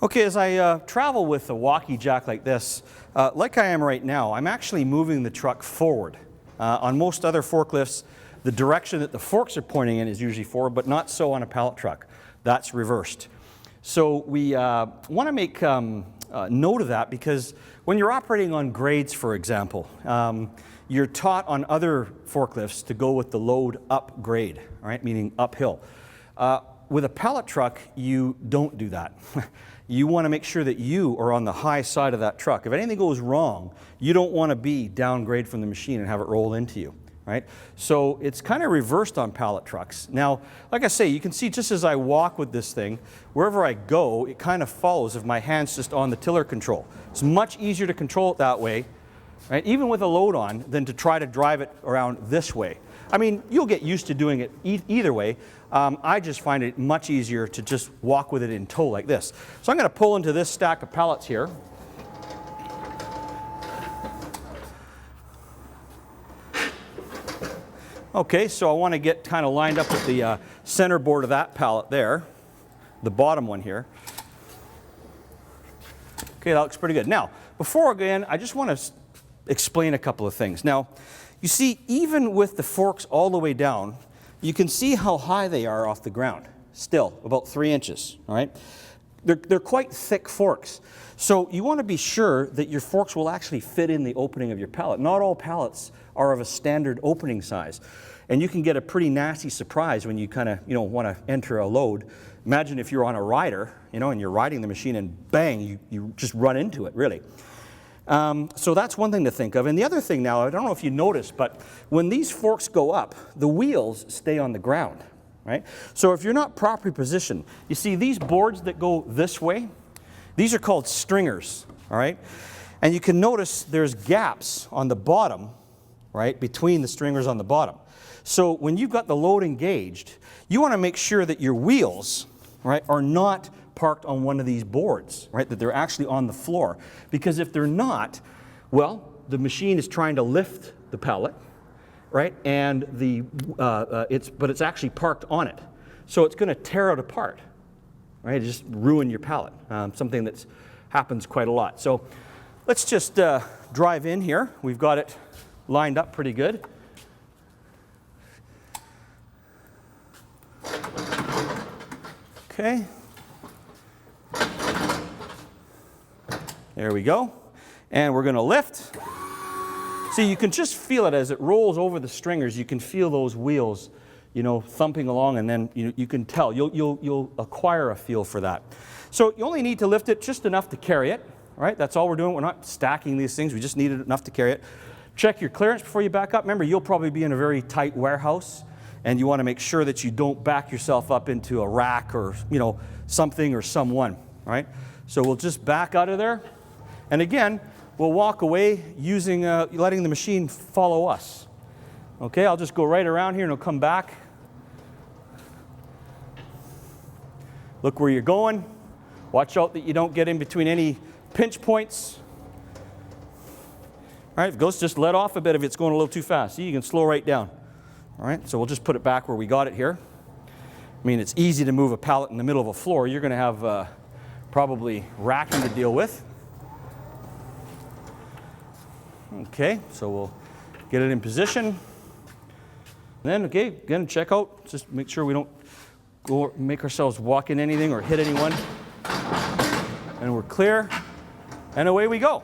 Okay, as I travel with a walkie jack like this, like I am right now, I'm actually moving the truck forward. On most other forklifts, the direction that the forks are pointing in is usually forward, but not so on a pallet truck. That's reversed. So we want to make note of that because when you're operating on grades, for example, you're taught on other forklifts to go with the load up grade, right? Meaning uphill. With a pallet truck, you don't do that. You want to make sure that you are on the high side of that truck. If anything goes wrong, you don't want to be downgrade from the machine and have it roll into you, right? So it's kind of reversed on pallet trucks. Now, like I say, you can see just as I walk with this thing, wherever I go, it kind of follows if my hand's just on the tiller control. It's much easier to control it that way, right? Even with a load on, than to try to drive it around this way. I mean, you'll get used to doing it either way. I just find it much easier to just walk with it in tow like this. So I'm going to pull into this stack of pallets here. Okay, so I want to get kind of lined up with the center board of that pallet there, the bottom one here. Okay, that looks pretty good. Now, before I go in, I just want to explain a couple of things. Now, you see, even with the forks all the way down, you can see how high they are off the ground, still, about 3 inches, all right? They're quite thick forks. So you want to be sure that your forks will actually fit in the opening of your pallet. Not all pallets are of a standard opening size. And you can get a pretty nasty surprise when you kind of, want to enter a load. Imagine if you're on a rider, and you're riding the machine and bang, you just run into it, really. So that's one thing to think of. And the other thing now, I don't know if you noticed, but when these forks go up, the wheels stay on the ground, right? So if you're not properly positioned, you see these boards that go this way, these are called stringers, all right? And you can notice there's gaps on the bottom, right, between the stringers on the bottom. So when you've got the load engaged, you want to make sure that your wheels, right, are not parked on one of these boards, right, that they're actually on the floor. Because if they're not, well, the machine is trying to lift the pallet, right, and but it's actually parked on it. So it's going to tear it apart, right, just ruin your pallet, something that happens quite a lot. So let's just drive in here. We've got it lined up pretty good. Okay. There we go. And we're going to lift. See, you can just feel it as it rolls over the stringers. You can feel those wheels, thumping along, and then you can tell. You'll acquire a feel for that. So you only need to lift it just enough to carry it, right? That's all we're doing. We're not stacking these things. We just need it enough to carry it. Check your clearance before you back up. Remember, you'll probably be in a very tight warehouse, and you want to make sure that you don't back yourself up into a rack or, something or someone, right? So we'll just back out of there. And again, we'll walk away using, letting the machine follow us. Okay, I'll just go right around here and it'll come back. Look where you're going. Watch out that you don't get in between any pinch points. All right, if it goes, just let off a bit if it's going a little too fast. See, you can slow right down. All right, so we'll just put it back where we got it here. I mean, it's easy to move a pallet in the middle of a floor. You're going to have probably racking to deal with. Okay, so we'll get it in position. And then, okay, again, check out. Just make sure we don't go make ourselves walk in anything or hit anyone. And we're clear. And away we go.